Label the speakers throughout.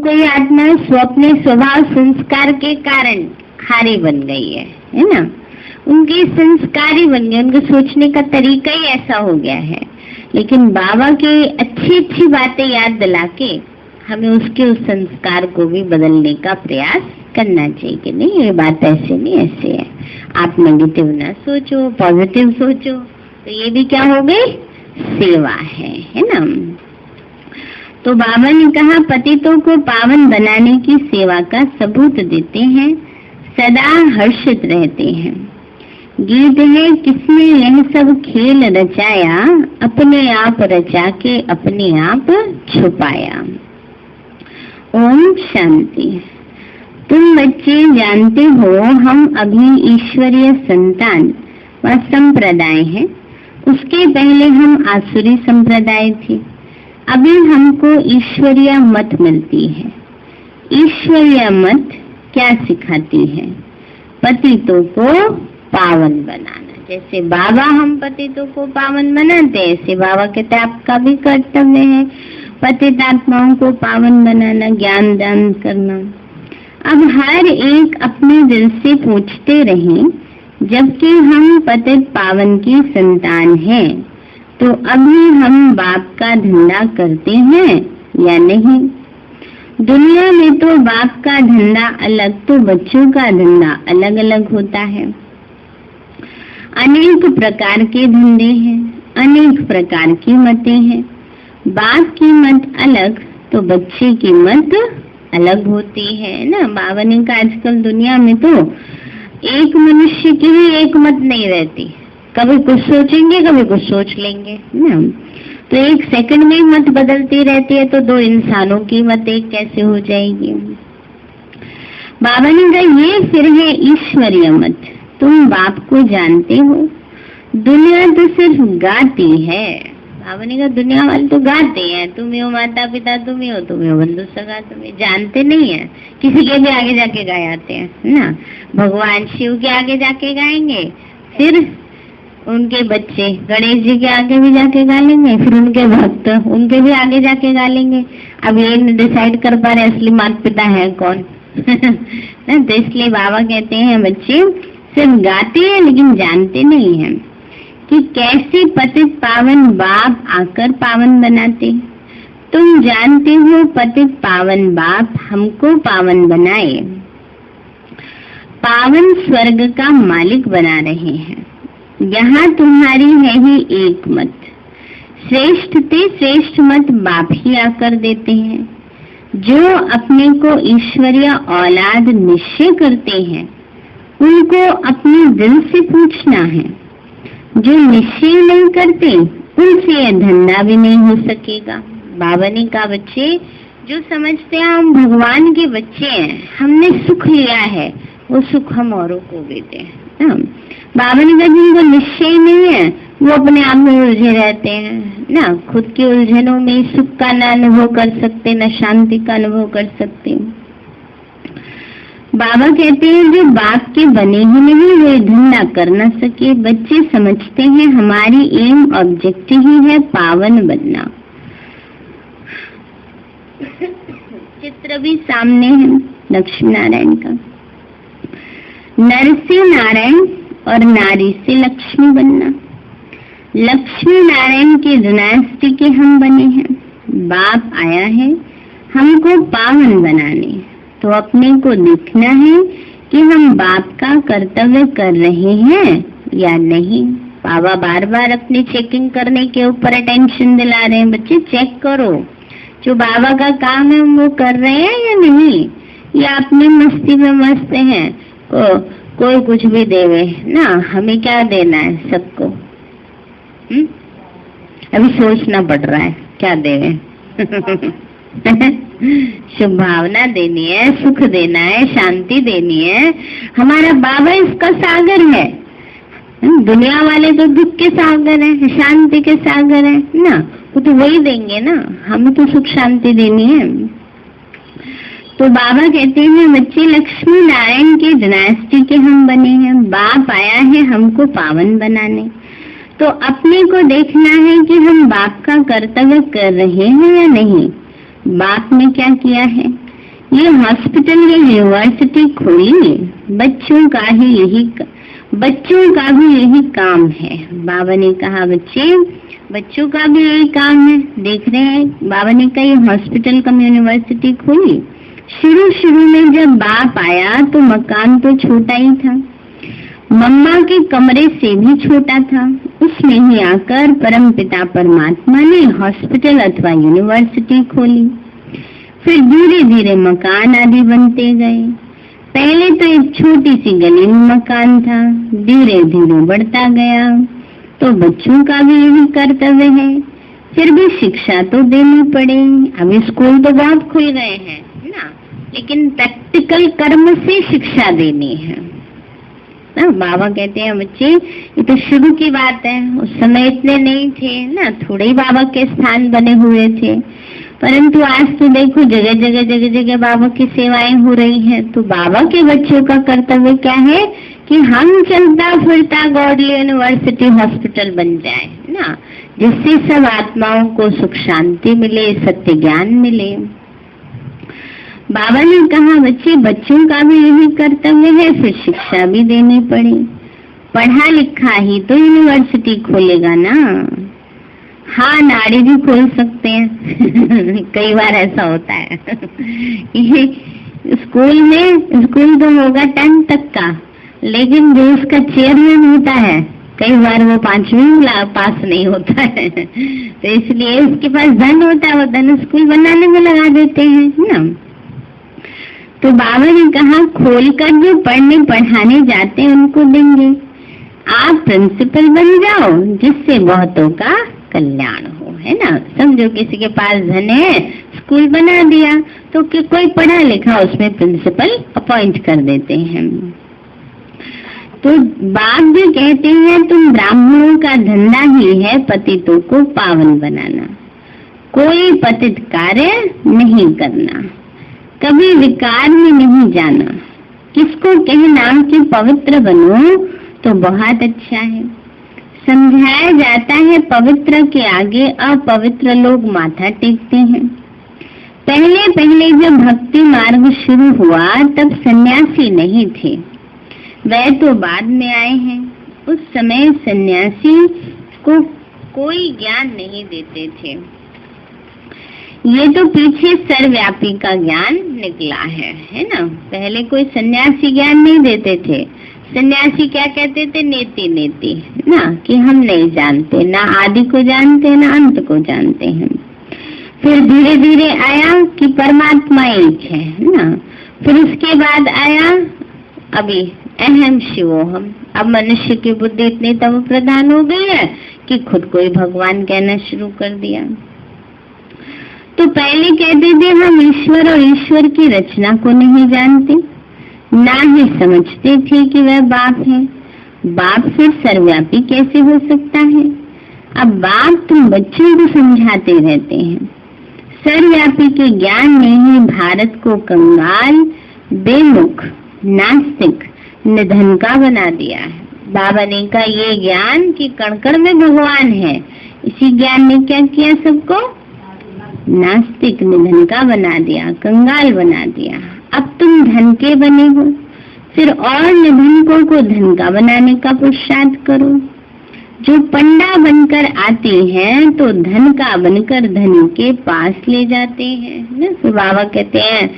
Speaker 1: कोई आत्मा स्वप्ने स्वभाव संस्कार के कारण हारी बन गई है ना, उनके संस्कारी बन गए, उनके सोचने का तरीका ही ऐसा हो गया है। लेकिन बाबा के अच्छी बातें याद दिला के हमें उसके उस संस्कार को भी बदलने का प्रयास करना चाहिए कि नहीं ये बात ऐसे नहीं ऐसे है, आप नेगेटिव ना सोचो, पॉजिटिव सोचो। तो ये भी क्या हो गई, सेवा है ना। तो बाबा ने कहा पतितों को पावन बनाने की सेवा का सबूत देते हैं, सदा हर्षित रहते हैं। गीत है, किसने यह सब खेल रचाया, अपने आप रचा के अपने आप छुपाया। ओम शांति। तुम बच्चे जानते हो हम अभी ईश्वरीय संतान व संप्रदाय हैं, उसके पहले हम आसुरी संप्रदाय थे। अभी हमको ईश्वरीय मत मिलती है। ईश्वरीय मत क्या सिखाती है, पतितों को पावन बनाना। जैसे बाबा हम पतितों को पावन बनाते हैं, ऐसे बाबा कहते हैं आपका भी कर्तव्य है पतित आत्माओं को पावन बनाना, ज्ञान दान करना। अब हर एक अपने दिल से पूछते रहें, जबकि हम पतित पावन की संतान हैं, तो अभी हम बाप का धंधा करते हैं या नहीं। दुनिया में तो बाप का धंधा अलग, तो बच्चों का धंधा अलग अलग होता है। अनेक प्रकार के धंधे हैं, अनेक प्रकार की मतें हैं। बाप की मत अलग तो बच्चे की मत अलग होती है ना। बाबा ने कहा आजकल दुनिया में तो एक मनुष्य की भी एक मत नहीं रहती, कभी कुछ सोचेंगे कभी कुछ सोच लेंगे ना। तो एक सेकंड में मत बदलती रहती है, तो दो इंसानों की मत एक कैसे हो जाएगी। बाबा ने कहा ये फिर है ईश्वरीय मत। तुम बाप को जानते हो, दुनिया तो सिर्फ गाती है। बाबा ने कहा दुनिया वाले तो गाते हैं, तुम ही हो माता पिता, तुम ही हो बंधु सगा, तुम्हें जानते नहीं है। किसी के भी आगे जाके गाए आते हैं ना, भगवान शिव के आगे जाके गाएंगे, फिर उनके बच्चे गणेश जी के आगे भी जाके गा लेंगे, फिर उनके भक्त उनके भी आगे जाके गा लेंगे। अब ये डिसाइड कर पा रहे असली माता पिता है कौन ना। तो इसलिए बाबा कहते हैं बच्चे सिर्फ गाते हैं लेकिन जानते नहीं हैं कि कैसे पतित पावन बाप आकर पावन बनाते। तुम जानते हो पतित पावन बाप हमको पावन बनाए, पावन स्वर्ग का मालिक बना रहे हैं। यहाँ तुम्हारी है ही एक मत, श्रेष्ठ ते श्रेष्ठ मत बाप ही आकर देते हैं। जो अपने को ईश्वरीय औलाद निश्चय करते हैं उनको अपने दिल से पूछना है। जो निश्चय नहीं करते उनसे यह धंधा भी नहीं हो सकेगा। बाबा ने कहा बच्चे जो समझते हैं हम भगवान के बच्चे हैं, हमने सुख लिया है, वो सुख हम औरों को देते हैं ना। बाबा ने कहा जिनको निश्चय नहीं है वो अपने आप में उलझे रहते हैं ना, खुद की उलझनों में सुख का न अनुभव कर सकते, न शांति का अनुभव कर सकते। बाबा कहते हैं जो बाप के बने ही नहीं वे धंधा कर न सके। बच्चे समझते हैं हमारी एम ऑब्जेक्टिव ही है पावन बनना। चित्र भी सामने है लक्ष्मी नारायण का, नर से नारायण और नारी से लक्ष्मी बनना। लक्ष्मी नारायण के डिनास्टी के हम बने हैं, बाप आया है हमको पावन बनाने। तो अपने को देखना है कि हम बाप का कर्तव्य कर रहे हैं या नहीं। बाबा बार बार अपनी चेकिंग करने के ऊपर अटेंशन दिला रहे हैं, बच्चे चेक करो जो बाबा का काम है वो कर रहे हैं या नहीं, या अपनी मस्ती में मस्त हैं। कोई कुछ भी देवे ना, हमें क्या देना है सबको। अभी सोचना पड़ रहा है क्या देवे शुभ भावना देनी है, सुख देना है, शांति देनी है। हमारा बाबा इसका सागर है। दुनिया वाले तो दुख के सागर हैं, शांति के सागर हैं ना, वो तो वही देंगे ना, हमें तो सुख शांति देनी है। तो बाबा कहते हैं बच्चे लक्ष्मी नारायण के डिनास्टी के हम बने हैं, बाप आया है हमको पावन बनाने। तो अपने को देखना है कि हम बाप का कर्तव्य कर रहे हैं या नहीं। बाप ने क्या किया है, ये हॉस्पिटल या यूनिवर्सिटी खोली बच्चों का भी यही काम है। बाबा ने कहा बच्चों का भी यही काम है। देख रहे हैं, बाबा ने कहा ये हॉस्पिटल कम यूनिवर्सिटी खोली। शुरू में जब बाप आया तो मकान तो छोटा ही था, मम्मा के कमरे से भी छोटा था। उसमें ही आकर परमपिता परमात्मा ने हॉस्पिटल अथवा यूनिवर्सिटी खोली। फिर धीरे धीरे मकान आदि बनते गए। पहले तो एक छोटी सी गली में मकान था, धीरे धीरे बढ़ता गया। तो बच्चों का भी यही कर्तव्य है। फिर भी शिक्षा तो देनी पड़े। अभी स्कूल तो बहुत खुल गए हैं ना, लेकिन प्रैक्टिकल कर्म से शिक्षा देनी है ना। बाबा कहते हैं बच्चे ये तो शुरू की बात है, उस समय इतने नहीं थे ना, थोड़े ही बाबा के स्थान बने हुए थे। परंतु आज तो देखो जगह जगह बाबा की सेवाएं हो रही हैं। तो बाबा के बच्चों का कर्तव्य क्या है कि हम चलता फिरता गॉडली यूनिवर्सिटी हॉस्पिटल बन जाए ना, जिससे सब आत्माओं को सुख शांति मिले, सत्य ज्ञान मिले। बाबा ने कहा बच्चों का भी यही कर्तव्य है, फिर शिक्षा भी देनी पड़ी। पढ़ा लिखा ही तो यूनिवर्सिटी खोलेगा ना। हाँ, नाड़ी भी खोल सकते हैं कई बार ऐसा होता है स्कूल तो होगा 10 तक का, लेकिन जो उसका चेयरमैन होता है कई बार वो 5वीं पास नहीं होता है तो इसलिए उसके पास धन होता है, वो धन स्कूल बनाने में लगा देते हैं ना। तो बाबा ने कहा खोलकर जो पढ़ने पढ़ाने जाते हैं उनको देंगे। आप प्रिंसिपल बन जाओ जिससे बहुतों का कल्याण हो, है ना। समझो किसी के पास धन है, स्कूल बना दिया तो कि कोई पढ़ा लिखा उसमें प्रिंसिपल अपॉइंट कर देते हैं। तो बाप जो कहते हैं तुम ब्राह्मणों का धंधा ही है पतितों को पावन बनाना, कोई पतित कार्य नहीं करना, कभी विकार में नहीं जाना। किसको कहना कि पवित्र बनो तो बहुत अच्छा है। समझाया जाता है पवित्र के आगे अपवित्र लोग माथा टेकते हैं। पहले जब भक्ति मार्ग शुरू हुआ तब सन्यासी नहीं थे, वह तो बाद में आए हैं। उस समय सन्यासी को कोई ज्ञान नहीं देते थे। ये तो पीछे सर्वव्यापी का ज्ञान निकला है ना। पहले कोई सन्यासी ज्ञान नहीं देते थे। सन्यासी क्या कहते थे? नेति ना, कि हम नहीं जानते, ना आदि को जानते ना अंत को जानते हैं। फिर धीरे धीरे आया कि परमात्मा एक है ना। फिर उसके बाद आया अभी अहम शिवोहम। अब मनुष्य की बुद्धि इतनी तम प्रधान हो गई है कि खुद को ही भगवान कहना शुरू कर दिया। तो पहले कहते थे हम ईश्वर और ईश्वर की रचना को नहीं जानते, ना ही समझते थे कि वह बाप है। बाप फिर सर्वव्यापी कैसे हो सकता है? अब बाप तुम बच्चों को समझाते रहते हैं। सर्वव्यापी के ज्ञान ने ही भारत को कंगाल, बेमुख, नास्तिक, निधन का बना दिया है। बाबा ने कहा ये ज्ञान कि कण-कण में भगवान है, इसी ज्ञान ने क्या किया? सबको नास्तिक, निधन का बना दिया, कंगाल बना दिया। अब तुम धन के बने हो, फिर और निधनकों को धन का बनाने का पुरुषार्थ करो। जो पंडा बनकर आते हैं तो धन का बनकर धनी के पास ले जाते हैं ना। तो बाबा कहते हैं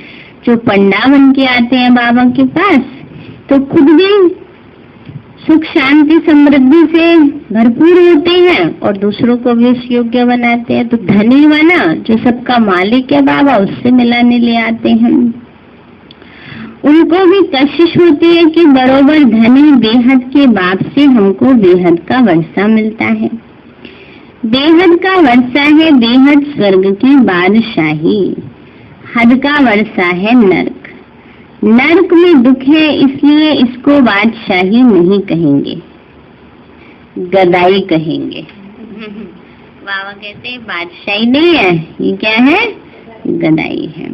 Speaker 1: जो पंडा बन के आते हैं बाबा के पास तो खुद भी सुख शांति समृद्धि से भरपूर होते हैं और दूसरों को भी उस योग्य बनाते हैं। तो धनी बना जो सबका मालिक है बाबा, उससे मिलाने ले आते हैं। उनको भी कशिश होती है कि बरोबर धनी बेहद के बाप से हमको बेहद का वर्षा मिलता है। बेहद का वर्षा है बेहद स्वर्ग की बादशाही, हद का वर्षा है नर्क। नर्क में दुख है इसलिए इसको बादशाही नहीं कहेंगे, गदाई कहेंगे। बाबा कहते हैं बादशाही नहीं है, ये क्या है? गदाई है।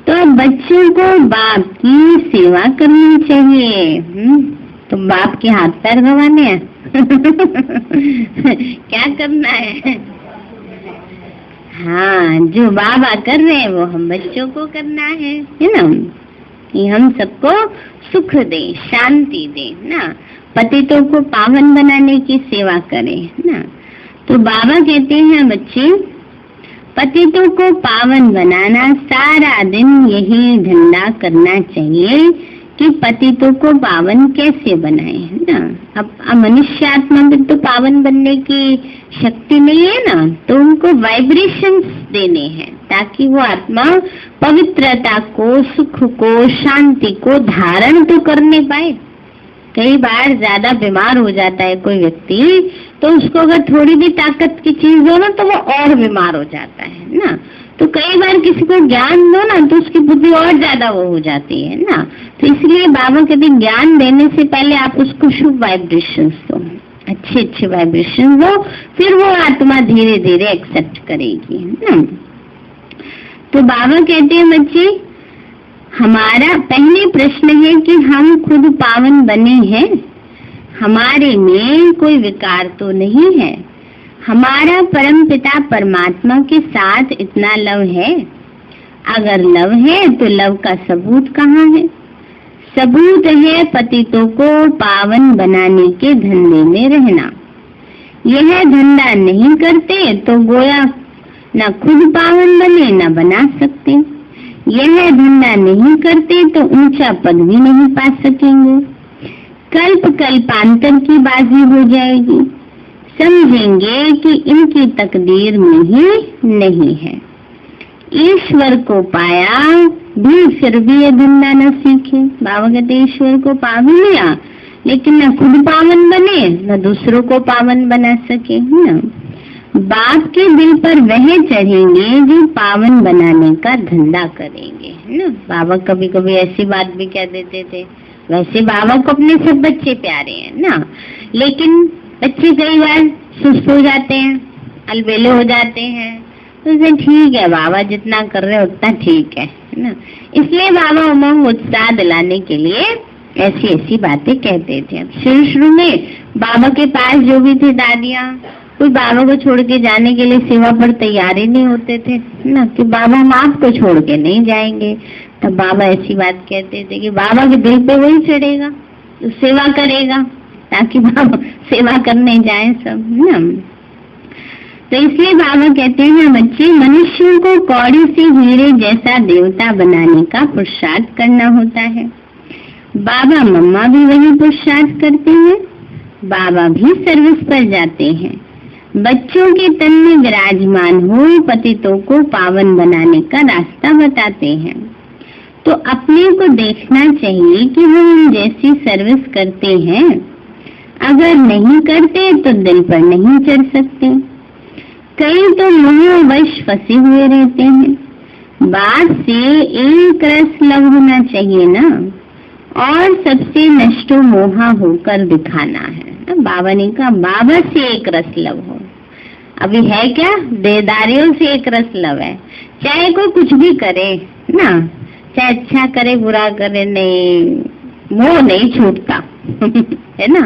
Speaker 1: तो बच्चों को बाप की सेवा करनी चाहिए। तो बाप के हाथ पैर गंवाने हैं क्या करना है? हाँ, जो बाबा कर रहे हैं वो हम बच्चों को करना है ना, कि हम सबको सुख दे, शांति दे ना, पतितों को पावन बनाने की सेवा करें ना। तो बाबा कहते हैं बच्चे, पतितों को पावन बनाना, सारा दिन यही धंधा करना चाहिए कि पतितों को पावन कैसे बनाए ना। अब मनुष्य आत्मा में तो पावन बनने की शक्ति नहीं है ना, तो उनको वाइब्रेशंस देने हैं ताकि वो आत्मा पवित्रता को, सुख को, शांति को धारण तो करने पाए। कई बार ज्यादा बीमार हो जाता है कोई व्यक्ति, तो उसको अगर थोड़ी भी ताकत की चीज दो ना तो वो और बीमार हो जाता है ना। तो कई बार किसी को ज्ञान दो ना तो उसकी बुद्धि और ज्यादा वो हो जाती है ना। तो इसलिए बाबा कहते ज्ञान देने से पहले आप उसको शुभ वाइब्रेशंस दो, अच्छे अच्छे वाइब्रेशन दो, फिर वो आत्मा धीरे धीरे एक्सेप्ट करेगी ना। तो बाबा कहते हैं बच्चे, हमारा पहले प्रश्न है कि हम खुद पावन बने हैं, हमारे में कोई विकार तो नहीं है, हमारा परम पिता परमात्मा के साथ इतना लव है। अगर लव है तो लव का सबूत कहाँ है? सबूत है पतितों को पावन बनाने के धंधे में रहना। यह धंधा नहीं करते तो गोया न खुद पावन बने न बना सकते। यह धंधा नहीं करते तो ऊंचा पद भी नहीं पा सकेंगे। कल्प कल्पांतर की बाजी हो जाएगी। समझेंगे कि इनकी तकदीर में ही नहीं है। ईश्वर को पाया भी फिर भी ये धंधा न सीखे। बाबा कहते ईश्वर को पा भी लिया लेकिन न खुद पावन बने न दूसरों को पावन बना सके ना। बाप के दिल पर वह चढ़ेंगे जो पावन बनाने का धंधा करेंगे ना। बाबा कभी कभी ऐसी बात भी कह देते थे। वैसे बाबा को अपने सब बच्चे प्यारे हैं ना, लेकिन बच्चे कई बार सुस्त हो जाते हैं, अलबेले हो जाते हैं, तो इसे ठीक है बाबा जितना कर रहे उतना ठीक है ना। इसलिए बाबा उमंग उत्साह दिलाने के लिए ऐसी ऐसी बातें कहते थे। शुरू शुरू में बाबा के पास जो भी थे दादियाँ, कोई बाबा को छोड़ के जाने के लिए सेवा पर तैयार ही नहीं होते थे ना, कि बाबा हम आपको छोड़ के नहीं जाएंगे। तब बाबा ऐसी बात कहते थे कि बाबा के दिल पे वही चढ़ेगा तो सेवा करेगा, ताकि बाबा सेवा करने जाए सब ना। तो इसलिए बाबा कहते हैं बच्चे, मनुष्यों को कौड़ी से हीरे जैसा देवता बनाने का पुरुषार्थ करना होता है। बाबा मम्मा भी वही पुरुषार्थ करते हैं। बाबा भी सर्विस पर जाते हैं। बच्चों के तन में विराजमान हो पतितों को पावन बनाने का रास्ता बताते हैं। तो अपने को देखना चाहिए कि हम जैसी सर्विस करते हैं, अगर नहीं करते तो दिल पर नहीं चढ़ सकते। कई तो मोहवश फंसे हुए रहते हैं। बात से एक रस लव होना चाहिए ना, और सबसे नष्टो मोहा होकर दिखाना है। बाबा ने कहा बाबा से एक रस लव हो। अभी है क्या? देदारियों से एक रस लव है। चाहे कोई कुछ भी करे ना, चाहे अच्छा करे बुरा करे, नहीं मोह नहीं छूटता है ना।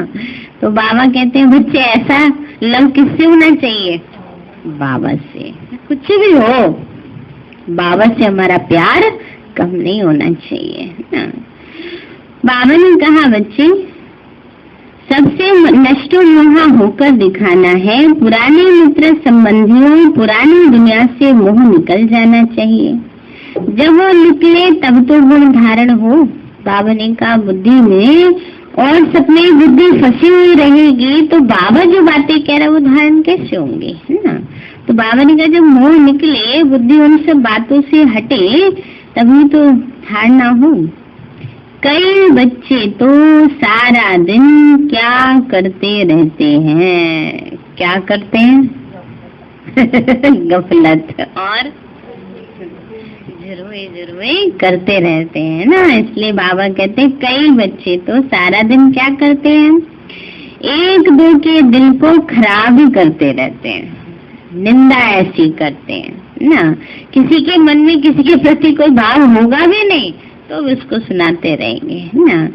Speaker 1: तो बाबा कहते हैं बच्चे ऐसा लव किससे होना चाहिए? बाबा से। कुछ भी हो, बाबा से हमारा प्यार कम नहीं होना चाहिए ना। बाबा ने कहा बच्चे, सबसे नष्टो मोहा होकर दिखाना है। पुराने मित्र संबंधियों, पुरानी दुनिया से मोह निकल जाना चाहिए। जब वो निकले तब तो गुण धारण हो। बाबा ने कहा बुद्धि में और सपने बुद्धि फंसी हुई रहेगी तो बाबा जो बातें कह रहा है वो धारण कैसे होंगे, है ना। तो बाबा ने कहा जब मोह निकले, बुद्धि उन सब बातों से हटे, तभी तो धारणा हो। कई बच्चे तो सारा दिन क्या करते रहते हैं? क्या करते हैं? गफलत और जुर्मे करते रहते हैं ना। इसलिए बाबा कहते हैं कई बच्चे तो सारा दिन क्या करते हैं? एक दो के दिल को खराब ही करते रहते हैं, निंदा ऐसी करते हैं ना। किसी के मन में किसी के प्रति कोई भाव होगा भी नहीं तो उसको सुनाते रहेंगे ना।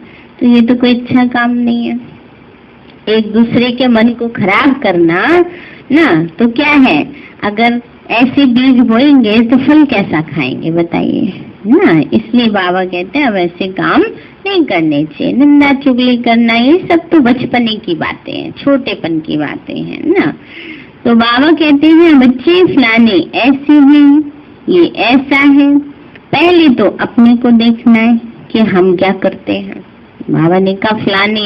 Speaker 1: तो ये तो कोई अच्छा काम नहीं है। एक दूसरे के मन को खराब करना ना, तो क्या है, अगर ऐसे बीज बोएंगे तो फल कैसा खाएंगे बताइए ना। इसलिए बाबा कहते हैं अब ऐसे काम नहीं करने चाहिए। निंदा चुगली करना ये सब तो बचपने की बातें हैं, छोटेपन की बातें हैं ना। तो बाबा कहते हैं बच्चे फलाने ऐसे हैं, ये ऐसा है। पहले तो अपने को देखना है कि हम क्या करते हैं। बाबा ने कहा फलाने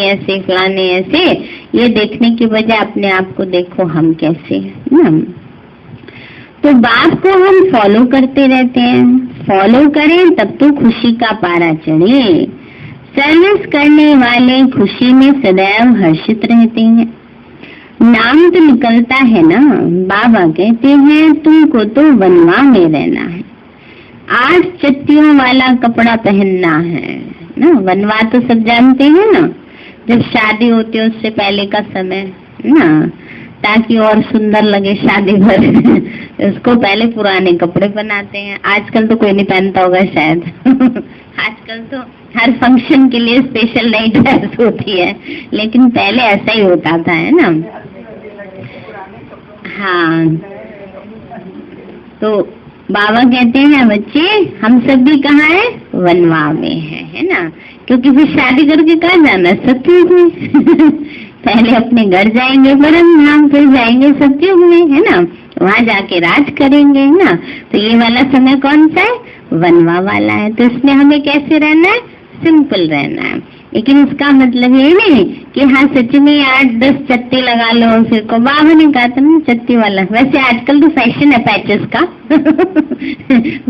Speaker 1: ऐसे, ये देखने की बजाय अपने आप को देखो हम कैसे हैं ना। तो बात को हम फॉलो करते रहते हैं, फॉलो करें तब तो खुशी का पारा चढ़े। सर्विस करने वाले खुशी में सदैव हर्षित रहते हैं। नाम तो निकलता है ना। बाबा कहते हैं तुमको तो वनवा में रहना है, 8 चत्तियों वाला कपड़ा पहनना है ना। वनवा तो सब जानते हैं ना, जब शादी होती है उससे पहले का समय ना, ताकि और सुंदर लगे शादी भर उसको पहले पुराने कपड़े बनाते हैं। आजकल तो कोई नहीं पहनता होगा शायद आजकल तो हर फंक्शन के लिए स्पेशल नई ड्रेस होती है, लेकिन पहले ऐसा ही होता था है ना। हाँ, तो बाबा कहते हैं बच्चे हम सब भी कहाँ है, वनवा में है ना। क्योंकि फिर शादी करके कहाँ जाना, सत्युग में पहले अपने घर जाएंगे परम धाम, फिर जाएंगे सत्युग में है ना, वहाँ जाके राज करेंगे है ना। तो ये वाला समय कौन सा है, वनवा वाला है। तो इसमें हमें कैसे रहना है, सिंपल रहना है। लेकिन इसका मतलब ये नहीं कि हाँ सच में 8-10 चत्ते लगा लो। फिर को बाबा ने कहा था ना चत्ती वाला, वैसे आजकल तो फैशन है पैचेस का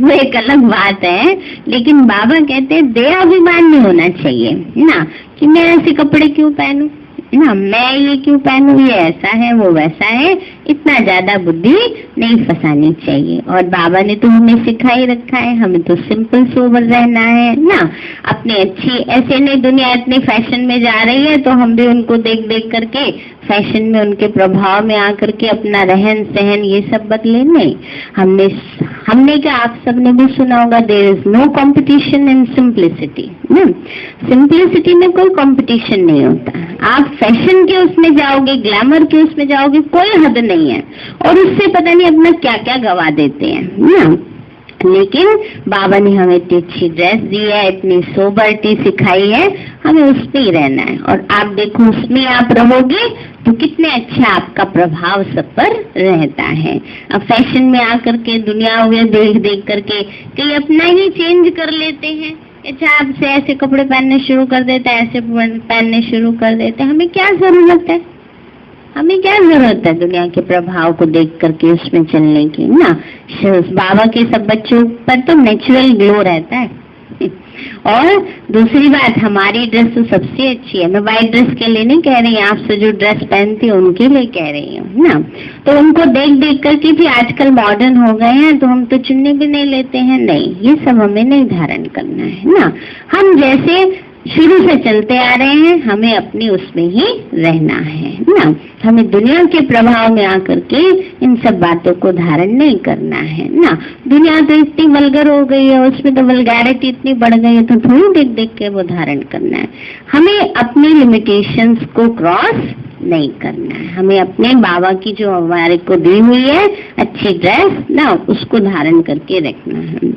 Speaker 1: वो एक अलग बात है। लेकिन बाबा कहते हैं देहाभिमान नहीं होना चाहिए ना, कि मैं ऐसे कपड़े क्यों पहनूं ना, मैं ये क्यों पहनूं, ये ऐसा है वो वैसा है। इतना ज्यादा बुद्धि नहीं फंसानी चाहिए। और बाबा ने तो हमें सिखा ही रखा है, हमें तो सिंपल सोबर रहना है ना। अपने अच्छी, ऐसे नहीं दुनिया इतने फैशन में जा रही है तो हम भी उनको देख देख करके फैशन में, उनके प्रभाव में आकर के अपना रहन सहन ये सब बदले नहीं। हमने क्या, आप सबने भी सुना होगा, there is no competition in simplicity ना। सिंप्लिसिटी में कोई कंपटीशन नहीं होता। आप फैशन के उसमें जाओगे, ग्लैमर के उसमें जाओगे, कोई हद नहीं है, और उससे पता नहीं अपना क्या क्या गवा देते हैं ना। लेकिन बाबा ने हमें इतनी अच्छी ड्रेस दी है, इतनी सोबरिटी सिखाई है, हमें उसमें ही रहना है। और आप देखो उसमें आप रहोगे तो कितने अच्छा आपका प्रभाव सब पर रहता है। अब फैशन में आकर के दुनिया में देख देख करके कई अपना ही चेंज कर लेते हैं। अच्छा आपसे ऐसे कपड़े पहनने शुरू कर देते हैं, ऐसे पहनने शुरू कर देते हैं। हमें क्या जरूरत है, हमें क्या जरूरत है दुनिया के प्रभाव को देख करके उसमें चलने की ना। बाबा के सब बच्चों पर तो नेचुरल ग्लो रहता है। और दूसरी बात, हमारी ड्रेस तो सबसे अच्छी है। मैं वाइट ड्रेस के लिए नहीं कह रही, आपसे जो ड्रेस पहनती है उनके लिए कह रही हूँ ना। तो उनको देख देख करके भी आजकल मॉडर्न हो गए हैं तो हम तो चुन्नी भी नहीं लेते हैं। नहीं, ये सब हमें नहीं धारण करना है ना। हम जैसे शुरू से चलते आ रहे हैं, हमें अपनी उसमें ही रहना है ना। हमें दुनिया के प्रभाव में आकर के इन सब बातों को धारण नहीं करना है ना। दुनिया तो इतनी वल्गर हो गई है, उसमें तो वल्गैरिटी इतनी बढ़ गई है, तो थोड़ी देख देख के वो धारण करना है। हमें अपनी लिमिटेशंस को क्रॉस नहीं करना है। हमें अपने बाबा की जो हमारे को दी हुई है अच्छी ड्रेस ना, उसको धारण करके रखना है।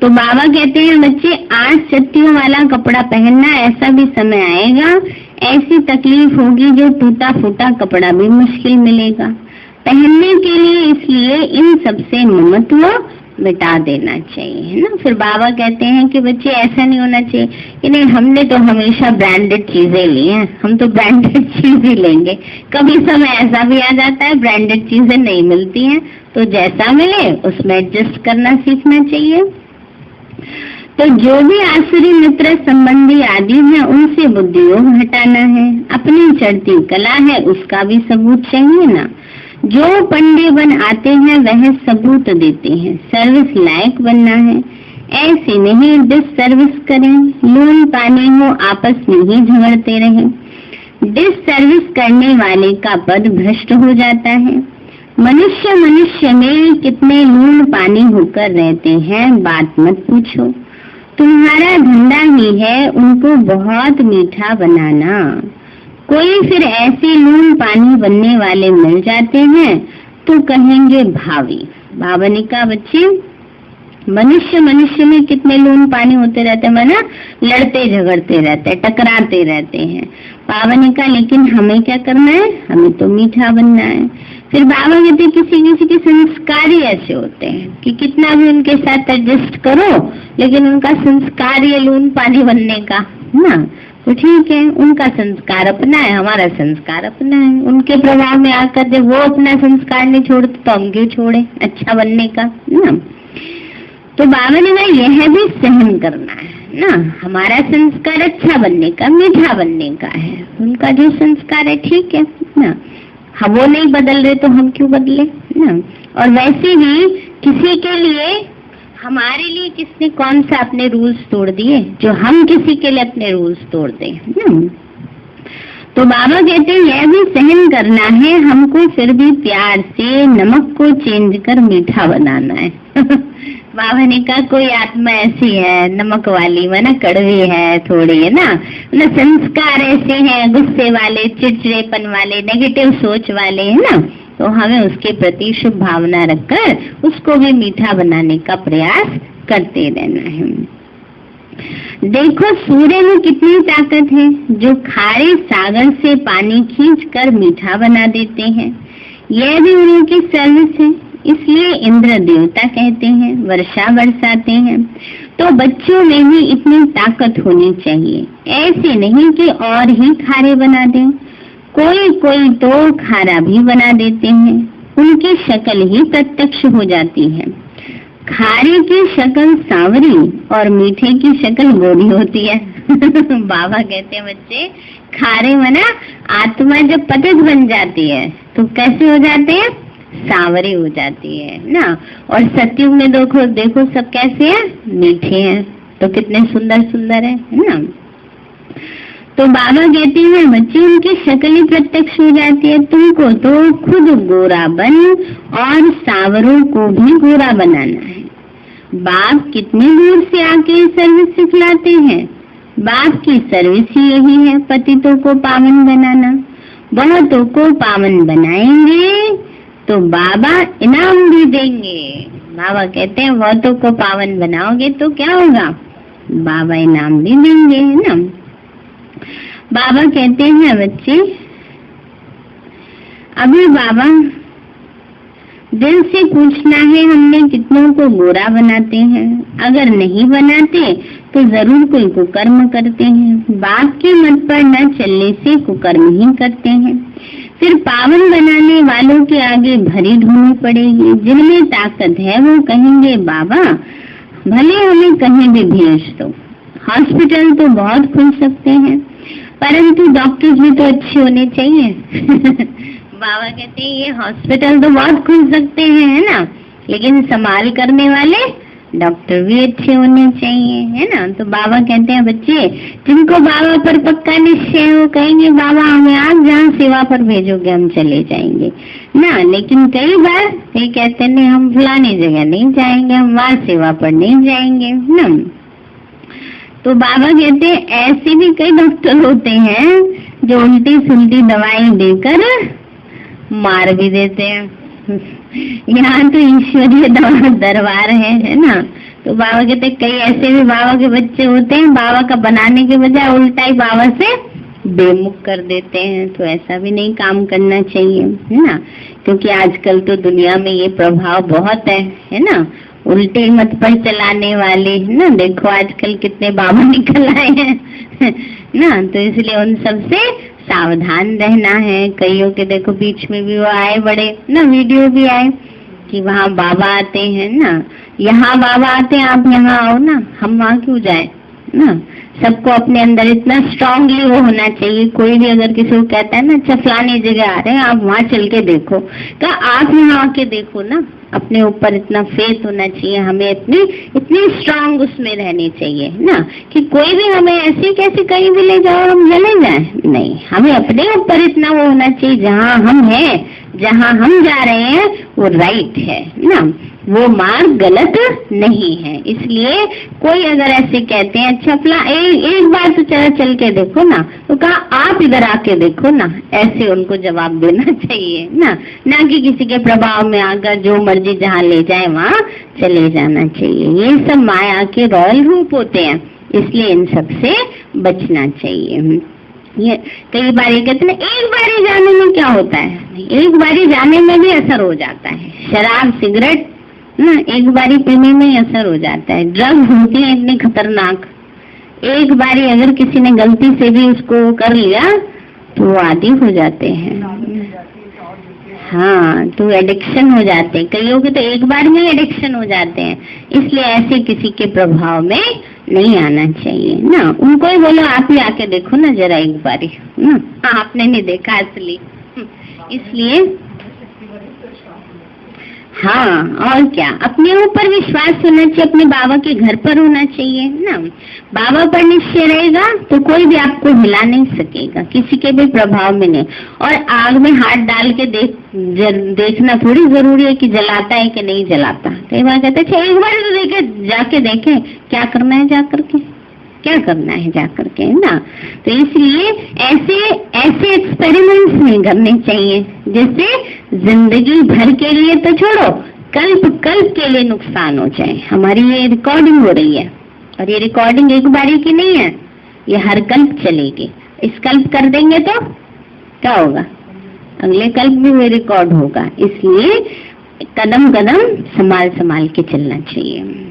Speaker 1: तो बाबा कहते हैं बच्चे 8 चत्तियों वाला कपड़ा पहनना, ऐसा भी समय आएगा, ऐसी तकलीफ होगी जो टूटा फूटा कपड़ा भी मुश्किल मिलेगा पहनने के लिए। इसलिए इन सबसे ममत्व मिटा देना चाहिए है ना। फिर बाबा कहते हैं कि बच्चे ऐसा नहीं होना चाहिए कि नहीं हमने तो हमेशा ब्रांडेड चीजें ली हैं, हम तो ब्रांडेड चीज ही लेंगे। कभी समय ऐसा भी आ जाता है ब्रांडेड चीजें नहीं मिलती हैं, तो जैसा मिले उसमें एडजस्ट करना सीखना चाहिए। तो जो भी आसुरी मित्र संबंधी आदि हैं उनसे बुद्धि योग हटाना है। अपनी चढ़ती कला है उसका भी सबूत चाहिए ना। जो पंडे बन आते हैं वह सबूत देते हैं, सर्विस लायक बनना है। ऐसे नहीं डिससर्विस करें, लून पानी हो आपस में ही झगड़ते रहें। डिससर्विस करने वाले का पद भ्रष्ट हो जाता है। मनुष्य में कितने लून पानी होकर रहते हैं बात मत पूछो। तुम्हारा धंधा ही है उनको बहुत मीठा बनाना। कोई फिर ऐसे लून पानी बनने वाले मिल जाते हैं तो कहेंगे भावी। बाबा ने कहा बच्चे मनुष्य में कितने लून पानी होते रहते हैं, माना लड़ते झगड़ते रहते हैं, टकराते रहते हैं। बाबा ने कहा लेकिन हमें क्या करना है, हमें तो मीठा बनना है। फिर बाबा कहते किसी किसी के संस्कार ही ऐसे होते हैं कि कितना भी उनके साथ एडजस्ट करो लेकिन उनका संस्कार ये लून पानी बनने का ना, तो ठीक है, उनका संस्कार अपना है, हमारा संस्कार अपना है। उनके प्रभाव में आकर जब वो अपना संस्कार नहीं छोड़ते तो हम क्यों छोड़े अच्छा बनने का ना। तो बाबा ने कहा यह भी सहन करना है ना, हमारा संस्कार अच्छा बनने का, मीठा बनने का है, उनका जो संस्कार है ठीक है ना, हम वो नहीं बदल रहे तो हम क्यों बदले ना। और वैसे भी किसी के लिए, हमारे लिए किसने कौन सा अपने रूल्स तोड़ दिए जो हम किसी के लिए अपने रूल्स तोड़ दें ना। तो बाबा कहते हैं यह भी सहन करना है हमको, फिर भी प्यार से नमक को चेंज कर मीठा बनाना है। बाबा ने कहा कोई आत्मा ऐसी है नमक वाली, वरना कड़वी है थोड़ी, है ना, संस्कार ऐसे हैं गुस्से वाले, चिड़चिड़ेपन वाले, नेगेटिव सोच वाले, है ना, तो हमें उसके प्रति शुभ भावना रखकर उसको भी मीठा बनाने का प्रयास करते रहना है। देखो सूर्य में कितनी ताकत है, जो खारे सागर से पानी खींचकर मीठा बना देते हैं। यह भी उनकी सर्विस है, इसलिए इंद्र देवता कहते हैं, वर्षा बरसाते हैं। तो बच्चों में भी इतनी ताकत होनी चाहिए, ऐसे नहीं कि और ही खारे बना दें। कोई कोई तो खारा भी बना देते हैं, उनकी शक्ल ही प्रत्यक्ष हो जाती है। खारे की शक्ल सांवरी और मीठे की शक्ल गोरी होती है। बाबा कहते हैं बच्चे खारे मना आत्मा जब पतित बन जाती है तो कैसे हो जाते हैं, सांवरी हो जाती है ना। और सतयुग में देखो सब कैसे हैं, मीठे हैं, तो कितने सुंदर सुंदर है ना। तो बाबा कहते हैं बच्चे उनकी शक्ल ही प्रत्यक्ष हो जाती है, तुमको तो खुद गोरा बन और सांवरों को भी गोरा बनाना है। बाप कितनी दूर से आके सर्विस सिखलाते हैं, बाप की सर्विस ही यही है, पतितों को पावन बनाना। बहुतों को पावन बनाएंगे तो बाबा इनाम भी देंगे। बाबा कहते हैं बहुतों को पावन बनाओगे तो क्या होगा, बाबा इनाम भी देंगे, है ना। बाबा कहते हैं बच्चे अभी बाबा दिल से पूछना है हमने कितनों को गोरा बनाते हैं, अगर नहीं बनाते तो जरूर कोई कुकर्म करते हैं। बाप के मत पर न चलने से कुकर्म ही करते हैं। फिर पावन बनाने वालों के आगे भरी ढूंढनी पड़ेगी, जिनमें ताकत है वो कहेंगे बाबा भले हमें कहीं भी भेज दो। हॉस्पिटल तो बहुत खुल सकते हैं परंतु डॉक्टर्स भी तो अच्छे होने चाहिए। बाबा कहते हैं ये हॉस्पिटल तो बहुत खुल सकते हैं, है ना, लेकिन संभाल करने वाले डॉक्टर भी अच्छे होने चाहिए, है ना। तो बाबा कहते हैं बच्चे जिनको बाबा पर पक्का निश्चय है वो कहेंगे बाबा हमें आप जहाँ सेवा पर भेजोगे हम चले जाएंगे ना। लेकिन कई बार ये कहते नहीं हम फलानी जगह नहीं जाएंगे, हम वहाँ सेवा पर नहीं जाएंगे ना। तो बाबा कहते हैं ऐसे भी कई डॉक्टर होते हैं जो उल्टी सुल्टी दवाई देकर मार भी देते हैं। यहाँ तो ईश्वरीय दरबार है ना। तो बाबा कहते कई ऐसे भी बाबा के बच्चे होते हैं बाबा का बनाने के बजाय उल्टा ही बाबा से बेमुख कर देते हैं। तो ऐसा भी नहीं काम करना चाहिए, है ना, क्योंकि आजकल तो दुनिया में ये प्रभाव बहुत है ना, उल्टे मत पर चलाने वाले, है ना। देखो आजकल कितने बाबा निकल आए हैं ना, तो इसलिए उन सब से सावधान रहना है। कईयों के देखो बीच में भी वो आए बड़े ना, वीडियो भी आए कि वहाँ बाबा आते हैं ना, यहाँ बाबा आते हैं आप यहाँ आओ ना, हम वहाँ क्यों जाए ना। सबको अपने अंदर इतना स्ट्रांगली वो होना चाहिए। कोई भी अगर किसी को कहता है ना अच्छा फलानी जगह आ रहे हैं आप वहाँ चल के देखो, तो आप यहाँ आके देखो ना। अपने ऊपर इतना फेथ होना चाहिए, हमें इतनी स्ट्रांग उसमें रहनी चाहिए ना कि कोई भी हमें ऐसे कैसे कहीं भी ले जाओ हम चले जाए, नहीं, हमें अपने ऊपर इतना वो होना चाहिए जहाँ हम हैं, जहाँ हम जा रहे हैं वो राइट है ना, वो मार्ग गलत नहीं है। इसलिए कोई अगर ऐसे कहते हैं अच्छा अपना एक बार तो चला चल के देखो ना, तो कहा आप इधर आके देखो ना, ऐसे उनको जवाब देना चाहिए ना कि किसी के प्रभाव में आकर जो मर्जी जहाँ ले जाए वहाँ चले जाना चाहिए। ये सब माया के रॉयल रूप होते हैं, इसलिए इन सब से बचना चाहिए। ये कई बार ये कहते हैं एक बारी जाने में क्या होता है, एक बारी जाने में भी असर हो जाता है। शराब सिगरेट ना एक बारी पीने में ही असर हो जाता है। ड्रग्स होती है इतने खतरनाक, एक बारी अगर किसी ने गलती से भी उसको कर लिया तो वो आदी हो जाते हैं। हाँ, तो एडिक्शन हो जाते हैं, कईयों के तो एक बार में एडिक्शन हो जाते हैं। इसलिए ऐसे किसी के प्रभाव में नहीं आना चाहिए ना। उनको ही बोलो आप ही आके देखो ना जरा एक बारी ना, आपने नहीं देखा असली। इसलिए हाँ, और क्या, अपने ऊपर विश्वास होना चाहिए, अपने बाबा के घर पर होना चाहिए ना। बाबा पर निश्चय रहेगा तो कोई भी आपको हिला नहीं सकेगा, किसी के भी प्रभाव में नहीं। और आग में हाथ डाल के देखना थोड़ी जरूरी है कि जलाता है कि नहीं जलाता। कई बार कहते हैं एक बार तो देखे, जाके देखें क्या करना है, जाकर के क्या करना है जाकर के ना। तो इसलिए ऐसे एक्सपेरिमेंट्स नहीं करने चाहिए जिससे जिंदगी भर के लिए तो छोड़ो, कल्प कल्प के लिए नुकसान हो जाए। हमारी ये रिकॉर्डिंग हो रही है और ये रिकॉर्डिंग एक बारी की नहीं है, ये हर कल्प चलेगी। इस कल्प कर देंगे तो क्या होगा, अगले कल्प भी वो रिकॉर्ड होगा। इसलिए कदम कदम संभाल संभाल के चलना चाहिए।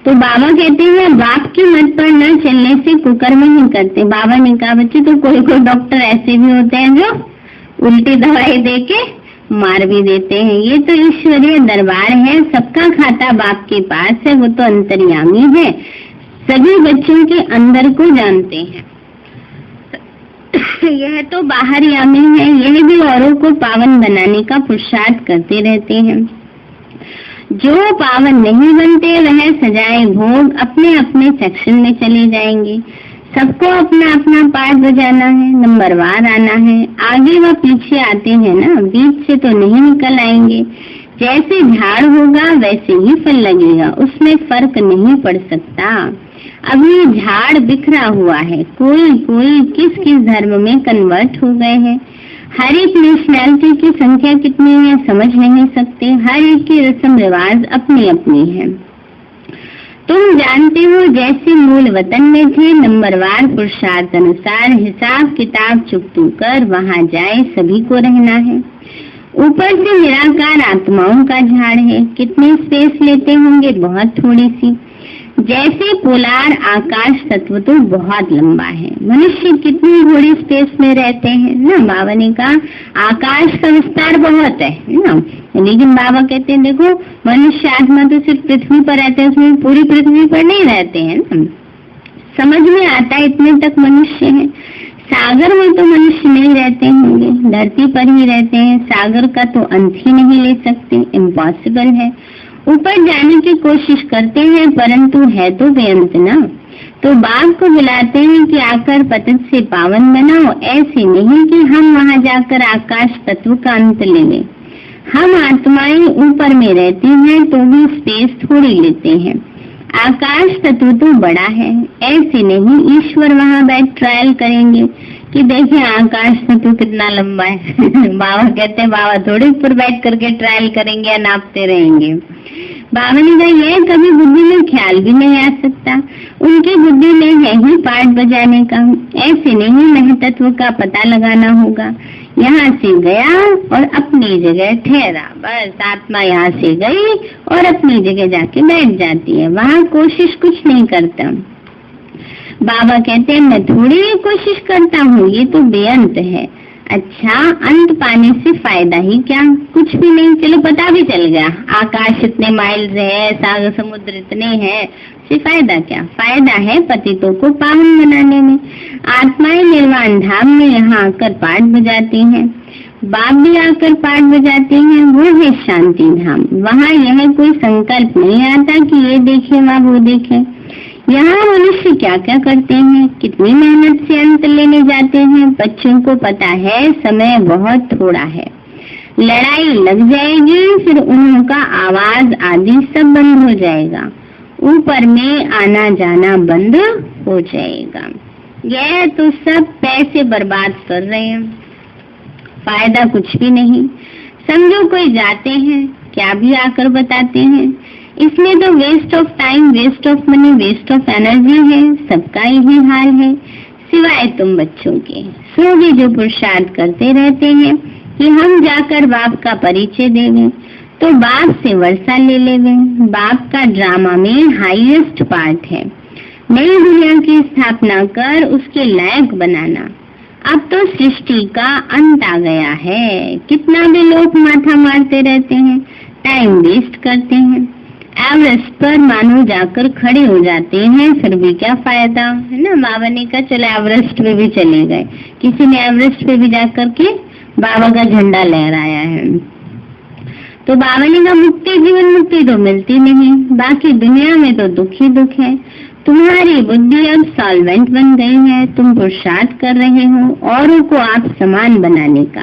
Speaker 1: तो बाबा कहते हैं बाप की मत पर न चलने से कुकर्म नहीं करते। बाबा ने कहा बच्चे तो कोई डॉक्टर ऐसे भी होते हैं जो उल्टी दवाई देके मार भी देते हैं। ये तो ईश्वरीय दरबार है, सबका खाता बाप के पास है, वो तो अंतर्यामी है, सभी बच्चों के अंदर को जानते हैं। यह तो बाहरयामी है, यह भी औरों को पावन बनाने का पुरुषार्थ करते रहते हैं। जो पावन नहीं बनते वह सजाए भोग अपने अपने सेक्शन में चले जाएंगे। सबको अपना अपना पार्ट बजाना है, नंबरवार आना है। आगे व पीछे आते हैं ना, बीच से तो नहीं निकल आएंगे। जैसे झाड़ होगा वैसे ही फल लगेगा, उसमें फर्क नहीं पड़ सकता। अभी झाड़ बिखरा हुआ है, कोई किस किस धर्म में कन्वर्ट हो गए हैं। हर एक नेशनैलिटी की संख्या कितनी है समझ नहीं सकते, हर एक की रस्म रिवाज अपनी अपनी है। तुम जानते हो जैसे मूल वतन में थे, नंबरवार पुरुषार्थ अनुसार हिसाब किताब चुकतू कर वहां जाए, सभी को रहना है। ऊपर से निराकार आत्माओं का झाड़ है, कितनी स्पेस लेते होंगे, बहुत थोड़ी सी। जैसे पोलार आकाश तत्व तो बहुत लंबा है, मनुष्य कितनी थोड़ी स्पेस में रहते हैं ना। बाबा ने कहा आकाश का विस्तार बहुत है ना, लेकिन बाबा कहते हैं देखो मनुष्य आत्मा तो सिर्फ पृथ्वी पर रहते हैं, उसमें पूरी पृथ्वी पर नहीं रहते हैं ना। समझ में आता है इतने तक मनुष्य है। सागर में तो मनुष्य नहीं रहते होंगे, धरती पर ही रहते हैं, सागर का तो अंत ही नहीं ले सकते, इम्पॉसिबल है। ऊपर जाने की कोशिश करते हैं परंतु है तो बेअंत ना। तो बाप को बुलाते हैं कि आकर पतन से पावन बनाओ, ऐसे नहीं कि हम वहां जाकर आकाश तत्व का अंत ले लें। हम आत्माएं ऊपर में रहती हैं तो भी स्पेस थोड़ी लेते हैं। आकाश तत्व तो बड़ा है, ऐसे नहीं ईश्वर वहां बैठ ट्रायल करेंगे कि देखें आकाश तत्व कितना लंबा है। बाबा कहते हैं बाबा थोड़ी ऊपर बैठ करके ट्रायल करेंगे या नापते रहेंगे। बाबा ने कहा यह कभी बुद्धि में ख्याल भी नहीं आ सकता, उनकी बुद्धि में है ही पाठ बजाने का। ऐसे नहीं महतत्व का पता लगाना होगा। यहाँ से गया और अपनी जगह ठहरा, बस आत्मा यहाँ से गई और अपनी जगह जाके बैठ जाती है, वहाँ कोशिश कुछ नहीं करता। बाबा कहते हैं मैं थोड़ी कोशिश करता हूँ, ये तो बेअंत है। अच्छा, अंत पाने से फायदा ही क्या, कुछ भी नहीं। चलो पता भी चल गया आकाश इतने माइल्स है, सागर समुद्र इतने हैं, से फायदा क्या? फायदा है पतितों को पावन बनाने में। आत्माएं निर्वाण धाम में यहाँ आकर पाठ बजाती हैं, बाप भी आकर पाठ बजाते हैं, वो है शांति धाम। वहाँ यह कोई संकल्प नहीं आता कि ये देखे वहाँ वो देखे। यहाँ मनुष्य क्या क्या करते हैं, कितनी मेहनत से अंत लेने जाते हैं। बच्चों को पता है समय बहुत थोड़ा है, लड़ाई लग जाएगी, फिर उनका आवाज आदि सब बंद हो जाएगा, ऊपर में आना जाना बंद हो जाएगा। यह तो सब पैसे बर्बाद कर रहे हैं, फायदा कुछ भी नहीं। समझो कोई जाते हैं, क्या भी आकर बताते हैं, इसमें तो waste of time, waste of money, waste of energy है। सबका यही हाल है, सिवाय तुम बच्चों के। सो भी जो पुरुषार्थ करते रहते हैं कि हम जाकर बाप का परिचय देवें, तो बाप से वर्षा ले लेवें। बाप का ड्रामा में हाईएस्ट पार्ट है नई दुनिया की स्थापना कर उसके लायक बनाना। अब तो सृष्टि का अंत आ गया है। कितना भी लोग माथा मारते रहते हैं, टाइम वेस्ट करते हैं, एवरेस्ट पर मानो जाकर खड़े हो जाते हैं, फिर भी क्या फायदा है ना। बाबा ने कहा चलो एवरेस्ट पे भी चले गए, किसी ने एवरेस्ट पे भी जाकर के बाबा का झंडा लहराया है। तो बाबा ने कहा मुक्ति, जीवन मुक्ति तो मिलती नहीं, बाकी दुनिया में तो दुख ही दुख है। तुम्हारी बुद्धि अब सॉल्वेंट बन गई है, तुम पुरुषार्थ कर रहे हो औरों को आप समान बनाने का।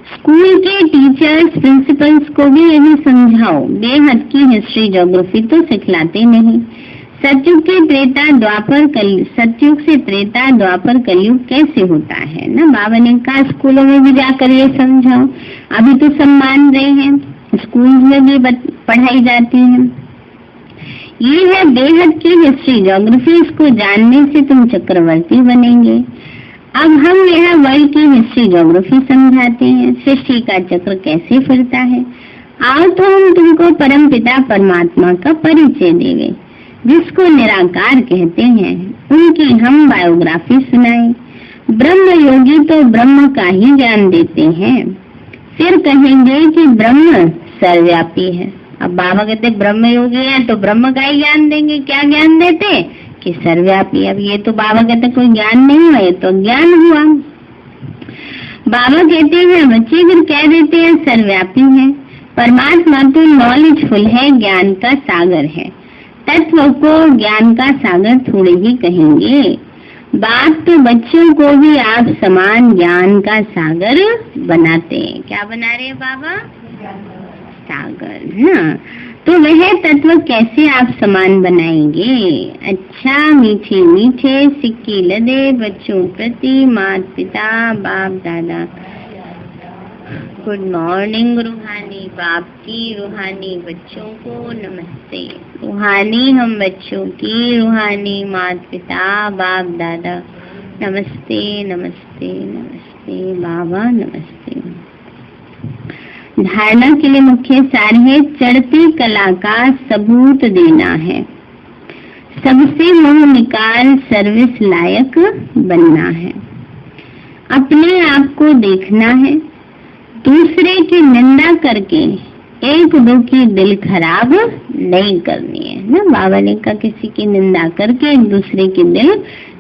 Speaker 1: स्कूल के टीचर्स, प्रिंसिपल्स को भी यही समझाओ, बेहद की हिस्ट्री ज्योग्राफी तो सिखलाते नहीं। सतयुग के त्रेता द्वापर कलयुग, सतयुग से त्रेता द्वापर कलयुग कैसे होता है ना। बाबा ने कहा स्कूलों में भी जाकर ये समझाओ। अभी तो सब मान रहे हैं, स्कूल में भी पढ़ाई जाती है। ये है बेहद की हिस्ट्री ज्योग्राफी, इसको जानने से तुम चक्रवर्ती बनेंगे। अब हम यह वर्ल्ड की हिस्ट्री ज्योग्राफी समझाते हैं, सृष्टि का चक्र कैसे फिरता है। आओ तो हम तुमको परम पिता परमात्मा का परिचय देवे, जिसको निराकार कहते हैं, उनकी हम बायोग्राफी सुनाएं। ब्रह्म योगी तो ब्रह्म का ही ज्ञान देते हैं, फिर कहेंगे कि ब्रह्म सर्वव्यापी है। अब बाबा कहते ब्रह्म योगी है तो ब्रह्म का ही ज्ञान देंगे। क्या ज्ञान देते कि सर्वव्यापी। अब ये तो बाबा कहते कोई ज्ञान नहीं हुआ, ये तो ज्ञान हुआ। बाबा कहते हैं बच्चे फिर कह देते हैं सर्वव्यापी है। परमात्मा तो नॉलेजफुल है, ज्ञान का सागर है। तत्व को ज्ञान का सागर थोड़े ही कहेंगे। बात तो बच्चों को भी आप समान ज्ञान का सागर बनाते हैं। क्या बना रहे हैं बाबा? सागर ना। तो वह तत्व कैसे आप समान बनाएंगे? अच्छा मीठे मीठे सिक्के लदे बच्चों प्रति माता पिता बाप दादा। गुड मॉर्निंग रूहानी बाप की, रूहानी बच्चों को नमस्ते। रूहानी हम बच्चों की, रूहानी माता पिता बाप दादा नमस्ते नमस्ते नमस्ते बाबा नमस्ते। धारणा के लिए मुख्य सार है चढ़ती कला का सबूत देना है, सबसे मुंह निकाल सर्विस लायक बनना है, अपने आप को देखना है, दूसरे की निंदा करके एक दो की दिल खराब नहीं करनी है ना। बाबा ने कहा किसी की निंदा करके एक दूसरे की दिल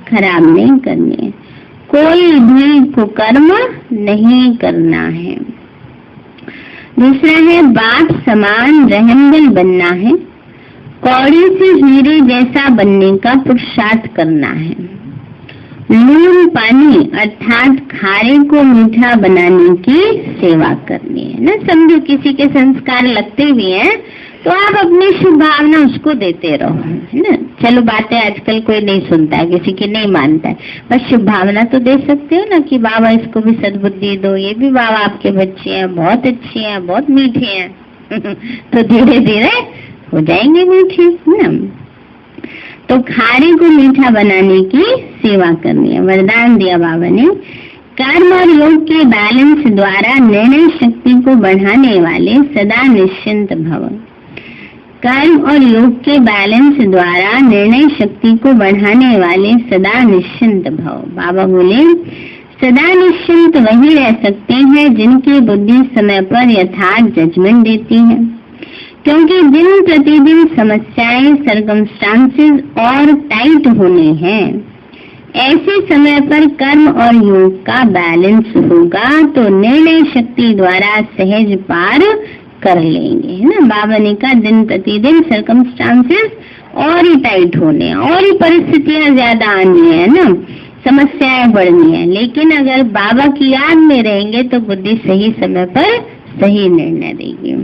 Speaker 1: खराब नहीं करनी है, कोई भी कुकर्म नहीं करना है। दूसरा है बाप समान रहमदिल बनना है, कौड़ी से हीरे जैसा बनने का पुरुषार्थ करना है, लून पानी अर्थात खारे को मीठा बनाने की सेवा करनी है ना। समझो किसी के संस्कार लगते भी हैं तो आप अपनी शुभ भावना उसको देते रहो, है ना। चलो बातें आजकल कोई नहीं सुनता है, किसी की नहीं मानता है, बस शुभ भावना तो दे सकते हो ना कि बाबा इसको भी सद्बुद्धि दो, ये भी बाबा आपके बच्चे हैं, बहुत अच्छे हैं, बहुत मीठे हैं तो धीरे धीरे हो जाएंगे मीठे ना। तो खारे को मीठा बनाने की सेवा करनी है। वरदान दिया बाबा ने, कर्म और योग के बैलेंस द्वारा निर्णय शक्ति को बढ़ाने वाले सदा निश्चिंत भव। कर्म और योग के बैलेंस द्वारा निर्णय शक्ति को बढ़ाने वाले सदा निश्चिंत भव। बाबा बोले सदा निश्चिंत वही रह सकते हैं जिनकी बुद्धि समय पर यथार्थ जजमेंट देती है, क्योंकि दिन प्रतिदिन समस्याएं सर्कमस्टांसेस और टाइट होने हैं। ऐसे समय पर कर्म और योग का बैलेंस होगा तो निर्णय शक्ति द्वारा सहज पार कर लेंगे, है ना। बाबा ने कहा दिन प्रतिदिन सर्कमस्टांसेस और ही टाइट होने, और ही परिस्थितियां ज्यादा आनी है ना, समस्याएं बढ़नी है, लेकिन अगर बाबा की याद में रहेंगे तो बुद्धि सही समय पर सही निर्णय देगी।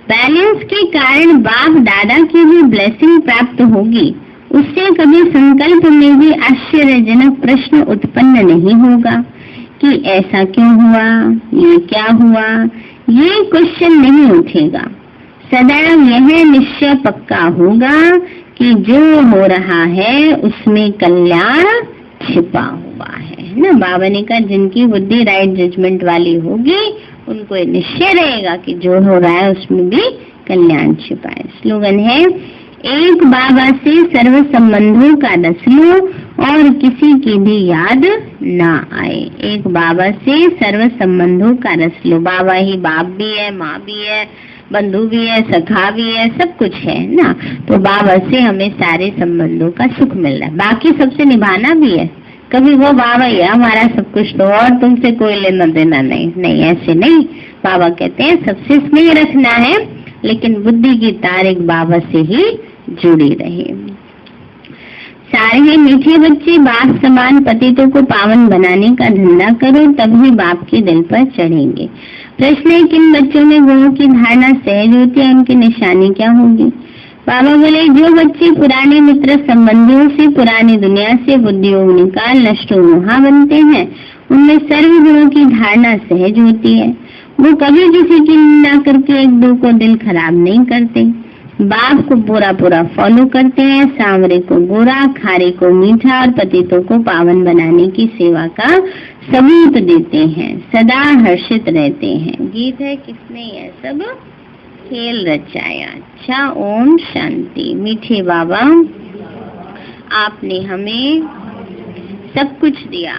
Speaker 1: बैलेंस के कारण बाप दादा की जो ब्लेसिंग प्राप्त होगी उससे कभी संकल्प में भी आश्चर्यजनक प्रश्न उत्पन्न नहीं होगा कि ऐसा क्यों हुआ, ये क्या हुआ, ये क्वेश्चन नहीं उठेगा। सदैव यह निश्चय पक्का होगा कि जो हो रहा है उसमें कल्याण छिपा हुआ है ना। बाबा ने कहा जिनकी बुद्धि राइट जजमेंट वाली होगी उनको निश्चय रहेगा कि जो हो रहा है उसमें भी कल्याण छिपा है। स्लोगन है, एक बाबा से सर्व संबंधों का रस लो और किसी की भी याद ना आए। एक बाबा से सर्व संबंधों का रस लो। बाबा ही बाप भी है, माँ भी है, बंधु भी है, सखा भी है, सब कुछ है ना। तो बाबा से हमें सारे संबंधों का सुख मिल रहा है। बाकी सबसे निभाना भी है। कभी वो बाबा ही है हमारा सब कुछ तो और तुमसे कोई लेना देना नहीं। नहीं, ऐसे नहीं। बाबा कहते हैं सबसे स्नेह रखना है लेकिन बुद्धि की तार एक बाबा से ही जुड़ी रहे। सारे मीठे बच्चे बाप समान पतितों को पावन बनाने का धंधा करो तभी बाप के दिल पर चढ़ेंगे। प्रश्न है, किन बच्चों में गुणों की धारणा सहज होती है, उनकी निशानी क्या होगी? बाबा बोले, जो बच्चे पुराने मित्र संबंधियों से, पुरानी दुनिया से बुद्धि योग निकाल नष्ट मोहा बनते हैं, उनमें सर्व गुणों की धारणा सहज होती है। वो कभी किसी की निंदा करके एक दो को दिल खराब नहीं करते। बाप को पूरा पूरा फॉलो करते हैं। सांवरे को गोरा, खारे को मीठा और पतितों को पावन बनाने की सेवा का सबूत देते हैं। सदा हर्षित रहते हैं। गीत है, किसने यह सब खेल रचाया। अच्छा, ओम शांति। मीठे बाबा, आपने हमें सब कुछ दिया,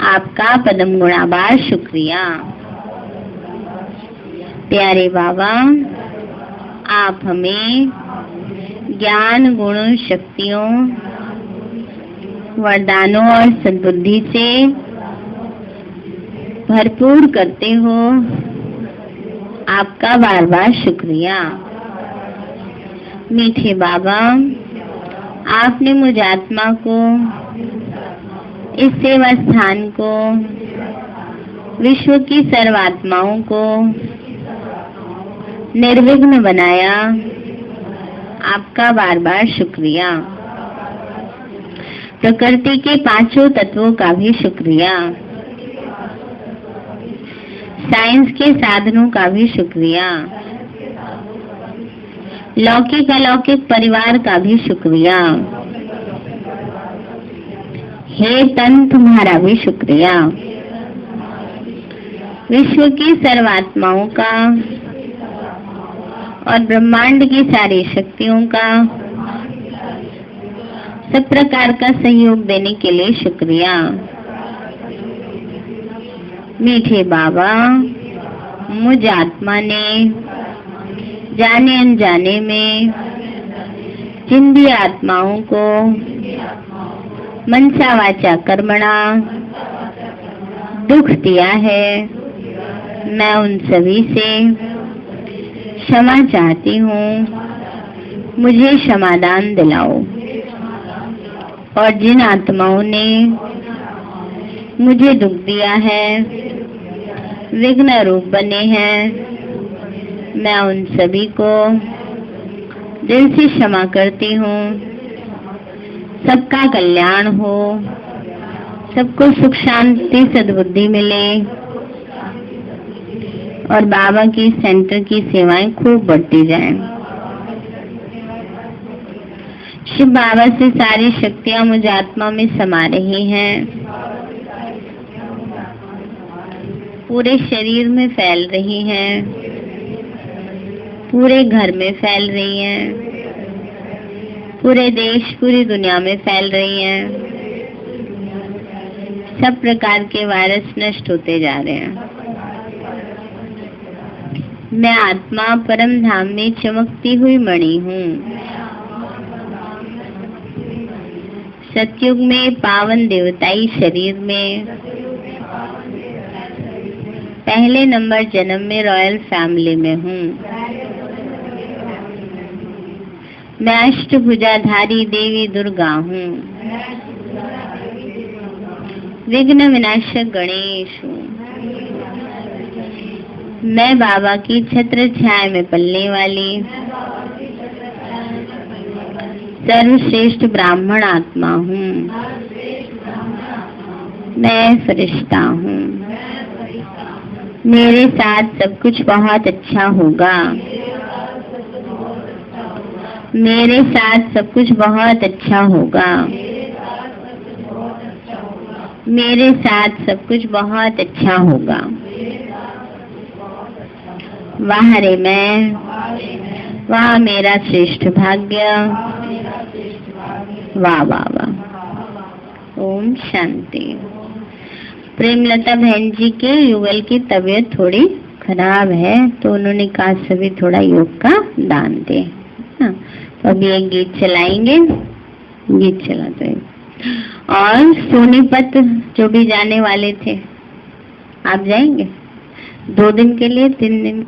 Speaker 1: आपका पदम गुणाबार शुक्रिया। प्यारे बाबा, आप हमें ज्ञान गुण शक्तियों वरदानों और सद्बुद्धि से भरपूर करते हो, आपका बार बार शुक्रिया। मीठे बाबा, आपने मुझ आत्मा को, इस सेवा स्थान को, विश्व की सर्वात्माओं को निर्विघ्न बनाया, आपका बार बार शुक्रिया। प्रकृति के पांचों तत्वों का भी शुक्रिया, साइंस के साधनों का भी शुक्रिया, लौकिक अलौकिक परिवार का भी शुक्रिया। हे तन, तुम्हारा भी शुक्रिया। विश्व की सर्वात्माओं का और ब्रह्मांड की सारी शक्तियों का सब प्रकार का सहयोग देने के लिए शुक्रिया। मीठे बाबा, मुझ आत्मा ने जाने अनजाने में जिन भी आत्माओं को मनसा वाचा कर्मणा दुख दिया है, मैं उन सभी से क्षमा चाहती हूँ। मुझे क्षमादान दिलाओ। और जिन आत्माओं ने मुझे दुख दिया है, विघ्न रूप बने हैं, मैं उन सभी को दिल से क्षमा करती हूँ। सबका कल्याण हो, सबको सुख शांति सद्बुद्धि मिले और बाबा की सेंटर की सेवाएं खूब बढ़ती जाएं। शिव बाबा से सारी शक्तियां मुझ आत्मा में समा रही हैं, पूरे शरीर में फैल रही हैं, पूरे घर में फैल रही हैं, पूरे देश पूरी दुनिया में फैल रही हैं। सब प्रकार के वायरस नष्ट होते जा रहे हैं। मैं आत्मा परम धाम में चमकती हुई मणि हूँ। सतयुग में पावन देवताई शरीर में पहले नंबर जन्म में रॉयल फैमिली में हूँ। मैं अष्टभुजाधारी देवी दुर्गा हूँ। विघ्न विनाशक गणेश हूँ। मैं बाबा की छत्र छाया में पलने वाली सर्वश्रेष्ठ ब्राह्मण आत्मा हूँ। मैं फरिश्ता हूँ। मेरे साथ सब कुछ बहुत अच्छा होगा। मेरे साथ सब कुछ बहुत अच्छा होगा। मेरे साथ सब कुछ बहुत अच्छा होगा। वाह रे मैं, वाह मेरा श्रेष्ठ भाग्य। वाह वाह वाह। ओम शांति। प्रेमलता बहन जी के युगल की तबीयत थोड़ी खराब है, तो उन्होंने कहा सभी थोड़ा योग का दान दे। तो अभी एक गीत चलाएंगे, गीत चलाते हैं। और सोनीपत जो भी जाने वाले थे, आप जाएंगे 2 दिन के लिए, 3 दिन?